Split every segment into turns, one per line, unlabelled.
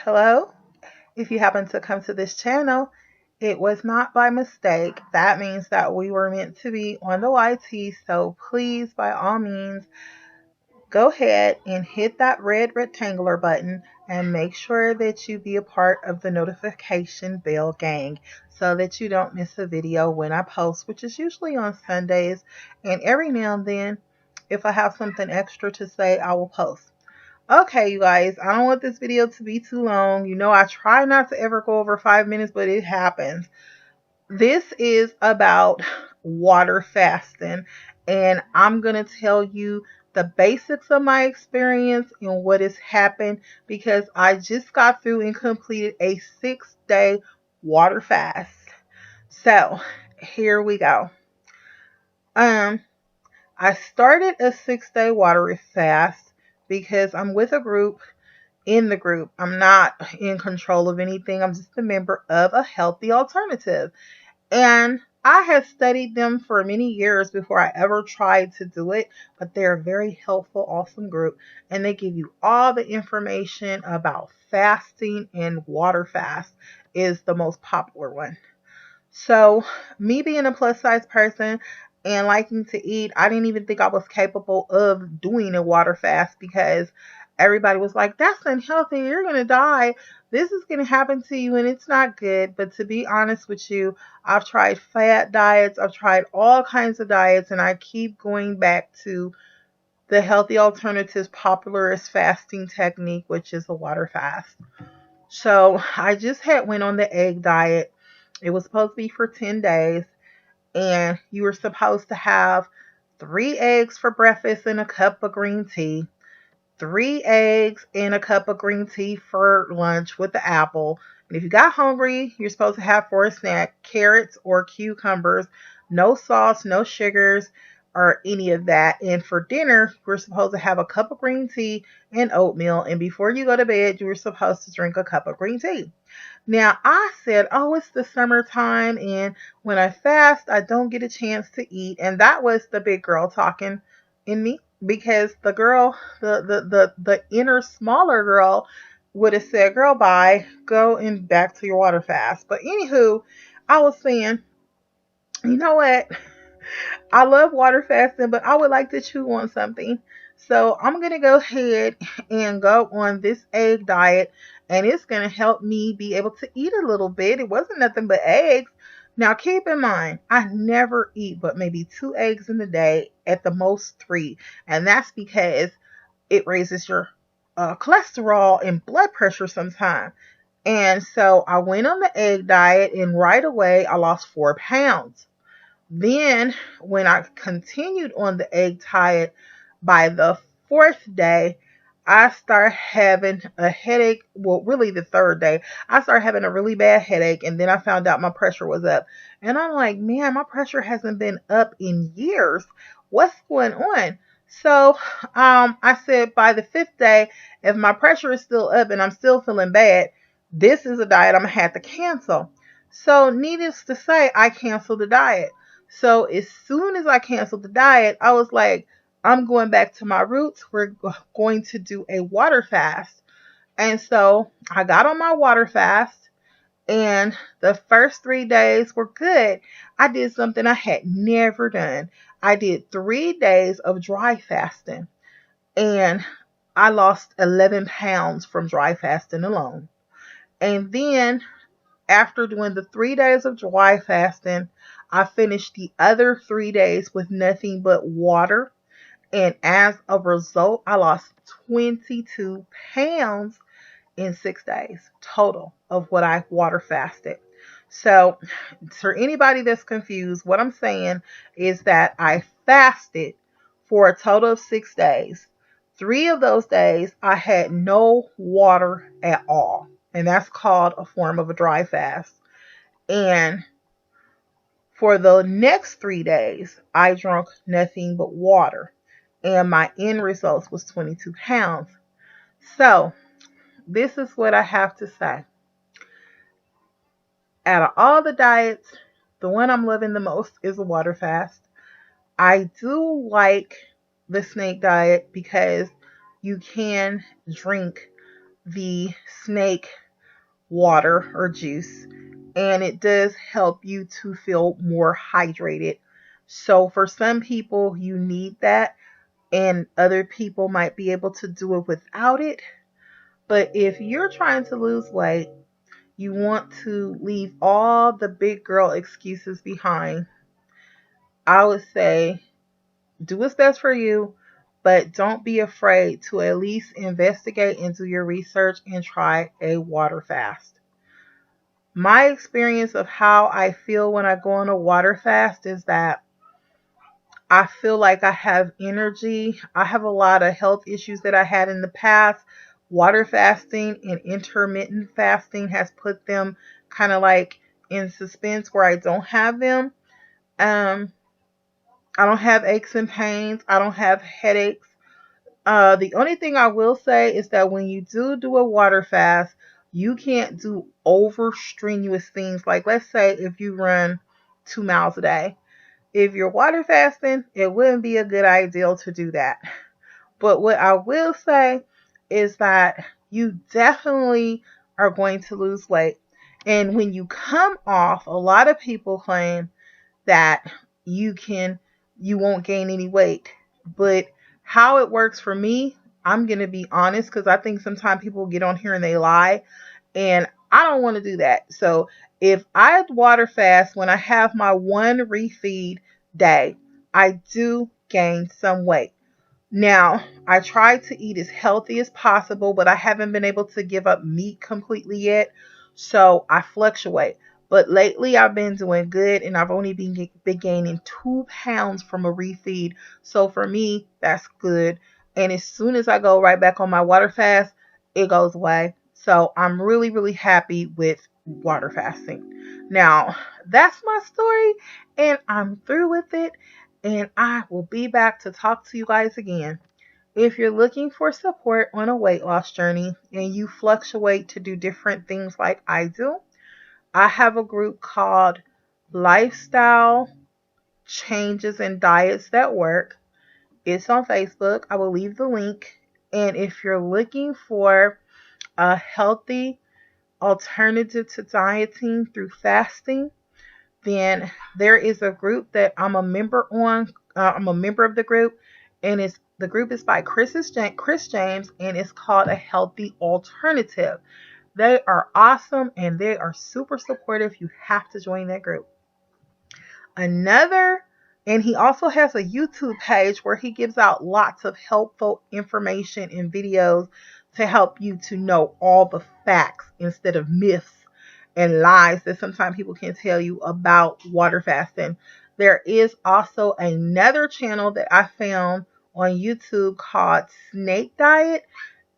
Hello. If you happen to come to this channel, it was not by mistake. That means that we were meant to be on the YT. So please, by all means, go ahead and hit that red rectangular button and make sure that you be a part of the notification bell gang so that you don't miss a video when I post, which is usually on Sundays. And every now and then, if I have something extra to say, I will post. Okay, you guys, I don't want this video to be too long. You know, I try not to ever go over 5 minutes, but it happens. This is about water fasting, and I'm going to tell you the basics of my experience and what has happened because I just got through and completed a 6-day water fast. So, here we go. I started a 6-day water fast because I'm with a group. In the group, I'm not in control of anything. I'm just a member of a healthy alternative. And I had studied them for many years before I ever tried to do it, but they're a very helpful, awesome group. And they give you all the information about fasting, and water fast is the most popular one. So, me being a plus size person and liking to eat, I didn't even think I was capable of doing a water fast because everybody was like, that's unhealthy. You're going to die. This is going to happen to you and it's not good. But to be honest with you, I've tried fat diets. I've tried all kinds of diets and I keep going back to the healthy alternatives popular as fasting technique, which is the water fast. So I just had went on the egg diet. It was supposed to be for 10 days, and you were supposed to have 3 eggs for breakfast and a cup of green tea, 3 eggs and a cup of green tea for lunch with the apple. And if you got hungry, you're supposed to have for a snack carrots or cucumbers, no sauce, no sugars, or any of that. And for dinner, we're supposed to have a cup of green tea and oatmeal. And before you go to bed, you were supposed to drink a cup of green tea. Now, I said, oh, it's the summertime, and when I fast, I don't get a chance to eat. And that was the big girl talking in me because the girl, the inner smaller girl would have said, girl, bye, go and back to your water fast. But anywho, I was saying, you know what? I love water fasting, but I would like to chew on something. So I'm going to go ahead and go on this egg diet, and it's going to help me be able to eat a little bit. It wasn't nothing but eggs. Now, keep in mind, I never eat but maybe 2 eggs in a day, at the most 3. And that's because it raises your cholesterol and blood pressure sometimes. And so I went on the egg diet, and right away I lost 4 pounds. Then, when I continued on the egg diet, by the 4th day, I started having a headache. Well, really, the 3rd day, I started having a really bad headache, and then I found out my pressure was up. And I'm like, man, my pressure hasn't been up in years. What's going on? So, I said by the 5th day, if my pressure is still up and I'm still feeling bad, this is a diet I'm gonna have to cancel. So, needless to say, I canceled the diet. So as soon as I canceled the diet, I was like, I'm going back to my roots. We're going to do a water fast. And so I got on my water fast, and the first 3 days were good. I did something I had never done. I did 3 days of dry fasting, and I lost 11 pounds from dry fasting alone. And then after doing the 3 days of dry fasting, I finished the other 3 days with nothing but water. And as a result, I lost 22 pounds in 6 days total of what I water fasted. So, for anybody that's confused, what I'm saying is that I fasted for a total of 6 days. 3 of those days, I had no water at all. And that's called a form of a dry fast. And for the next 3 days, I drank nothing but water. And my end results was 22 pounds. So, this is what I have to say. Out of all the diets, the one I'm loving the most is a water fast. I do like the snake diet because you can drink the snake water or juice, and it does help you to feel more hydrated. So for some people, you need that, and other people might be able to do it without it. But if you're trying to lose weight, you want to leave all the big girl excuses behind. I would say do what's best for you, but don't be afraid to at least investigate and do your research and try a water fast. My experience of how I feel when I go on a water fast is that I feel like I have energy. I have a lot of health issues that I had in the past. Water fasting and intermittent fasting has put them kind of like in suspense where I don't have them. Um, I don't have aches and pains. I don't have headaches. The only thing I will say is that when you do a water fast, you can't do over strenuous things. Like, let's say if you run 2 miles a day, if you're water fasting, it wouldn't be a good idea to do that. But what I will say is that you definitely are going to lose weight. And when you come off, a lot of people claim that you can you won't gain any weight. But how it works for me, I'm going to be honest, because I think sometimes people get on here and they lie, and I don't want to do that. So if I water fast when I have my one refeed day, I do gain some weight. Now, I try to eat as healthy as possible, but I haven't been able to give up meat completely yet. So I fluctuate. But lately, I've been doing good, and I've only been gaining 2 pounds from a refeed. So for me, that's good. And as soon as I go right back on my water fast, it goes away. So I'm really, really happy with water fasting. Now, that's my story, and I'm through with it, and I will be back to talk to you guys again. If you're looking for support on a weight loss journey and you fluctuate to do different things like I do, I have a group called Lifestyle Changes and Diets That Work. It's on Facebook. I will leave the link. And if you're looking for a healthy alternative to dieting through fasting, then there is a group that I'm a member on. I'm a member of the group, and the group is by Chris James, and it's called A Healthy Alternative. They are awesome and they are super supportive. You have to join that group. Another, and he also has a YouTube page where he gives out lots of helpful information and videos to help you to know all the facts instead of myths and lies that sometimes people can tell you about water fasting. There is also another channel that I found on YouTube called Snake Diet,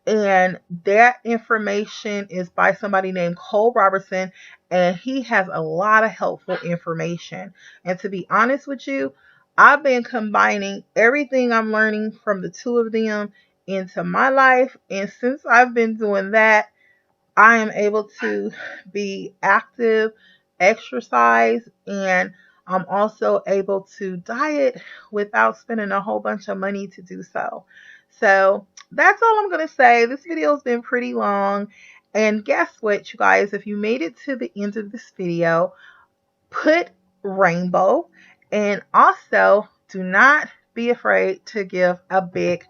and that information is by somebody named Cole Robertson, and he has a lot of helpful information. And to be honest with you, I've been combining everything I'm learning from the two of them into my life. And since I've been doing that, I am able to be active, exercise, and I'm also able to diet without spending a whole bunch of money to do so. So that's all I'm going to say. This video has been pretty long. And guess what, you guys? If you made it to the end of this video, put rainbow. And also, do not be afraid to give a big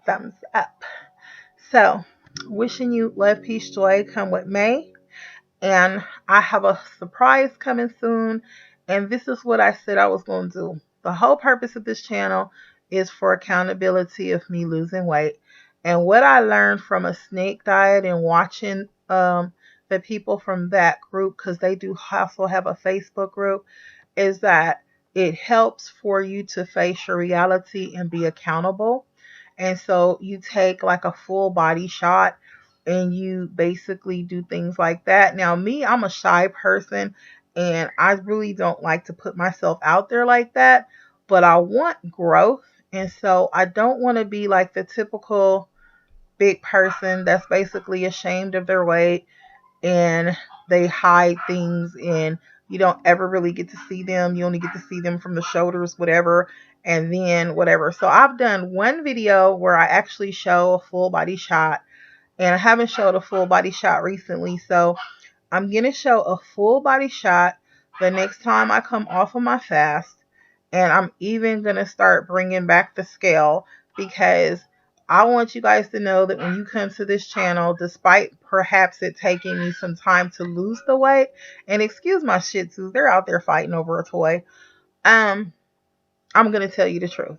thumbs up. So, wishing you love, peace, joy, come what may. And I have a surprise coming soon. And this is what I said I was going to do. The whole purpose of this channel is for accountability of me losing weight. And what I learned from a snake diet and watching the people from that group, because they do also have a Facebook group, is that it helps for you to face your reality and be accountable. And so you take like a full body shot and you basically do things like that. Now, me, I'm a shy person and I really don't like to put myself out there like that, but I want growth. And so I don't want to be like the typical big person that's basically ashamed of their weight and they hide things and you don't ever really get to see them. You only get to see them from the shoulders, whatever, and then whatever. So I've done one video where I actually show a full body shot, and I haven't showed a full body shot recently. So I'm going to show a full body shot the next time I come off of my fast. And I'm even going to start bringing back the scale, because I want you guys to know that when you come to this channel, despite perhaps it taking me some time to lose the weight, and excuse my Shih Tzus, they're out there fighting over a toy. I'm going to tell you the truth.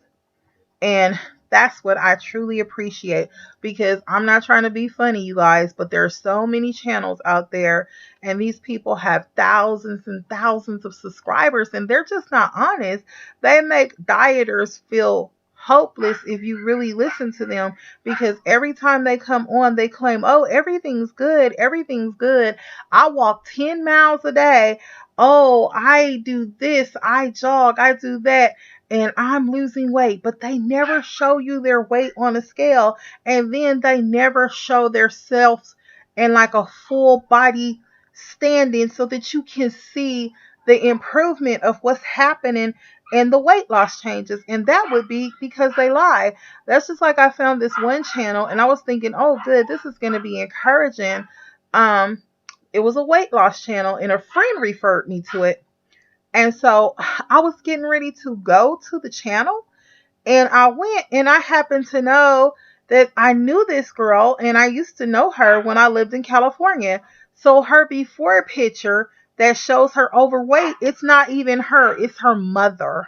And that's what I truly appreciate, because I'm not trying to be funny, you guys, but there are so many channels out there, and these people have thousands and thousands of subscribers, and they're just not honest. They make dieters feel hopeless if you really listen to them, because every time they come on, they claim, oh, everything's good. Everything's good. I walk 10 miles a day. Oh, I do this. I jog. I do that, and I'm losing weight, but they never show you their weight on a scale. And then they never show themselves in like a full body standing so that you can see the improvement of what's happening and the weight loss changes. And that would be because they lie. That's just like I found this one channel and I was thinking, oh, good, this is going to be encouraging. It was a weight loss channel and a friend referred me to it. And so I was getting ready to go to the channel, and I went, and I happened to know that I knew this girl, and I used to know her when I lived in California. So her before picture that shows her overweight, it's not even her, it's her mother.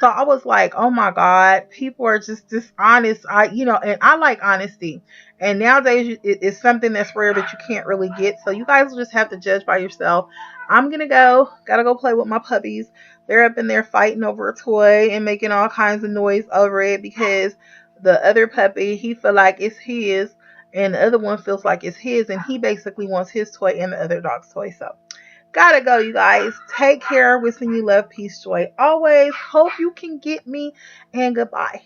So I was like, oh my God, people are just dishonest. And I like honesty. And nowadays it's something that's rare that you can't really get. So you guys will just have to judge by yourself. I'm going to gotta go play with my puppies. They're up in there fighting over a toy and making all kinds of noise over it, because the other puppy, he feel like it's his, and the other one feels like it's his, and he basically wants his toy and the other dog's toy. So gotta go, you guys. Take care. Wishing you love, peace, joy always. Hope you can get me, and goodbye.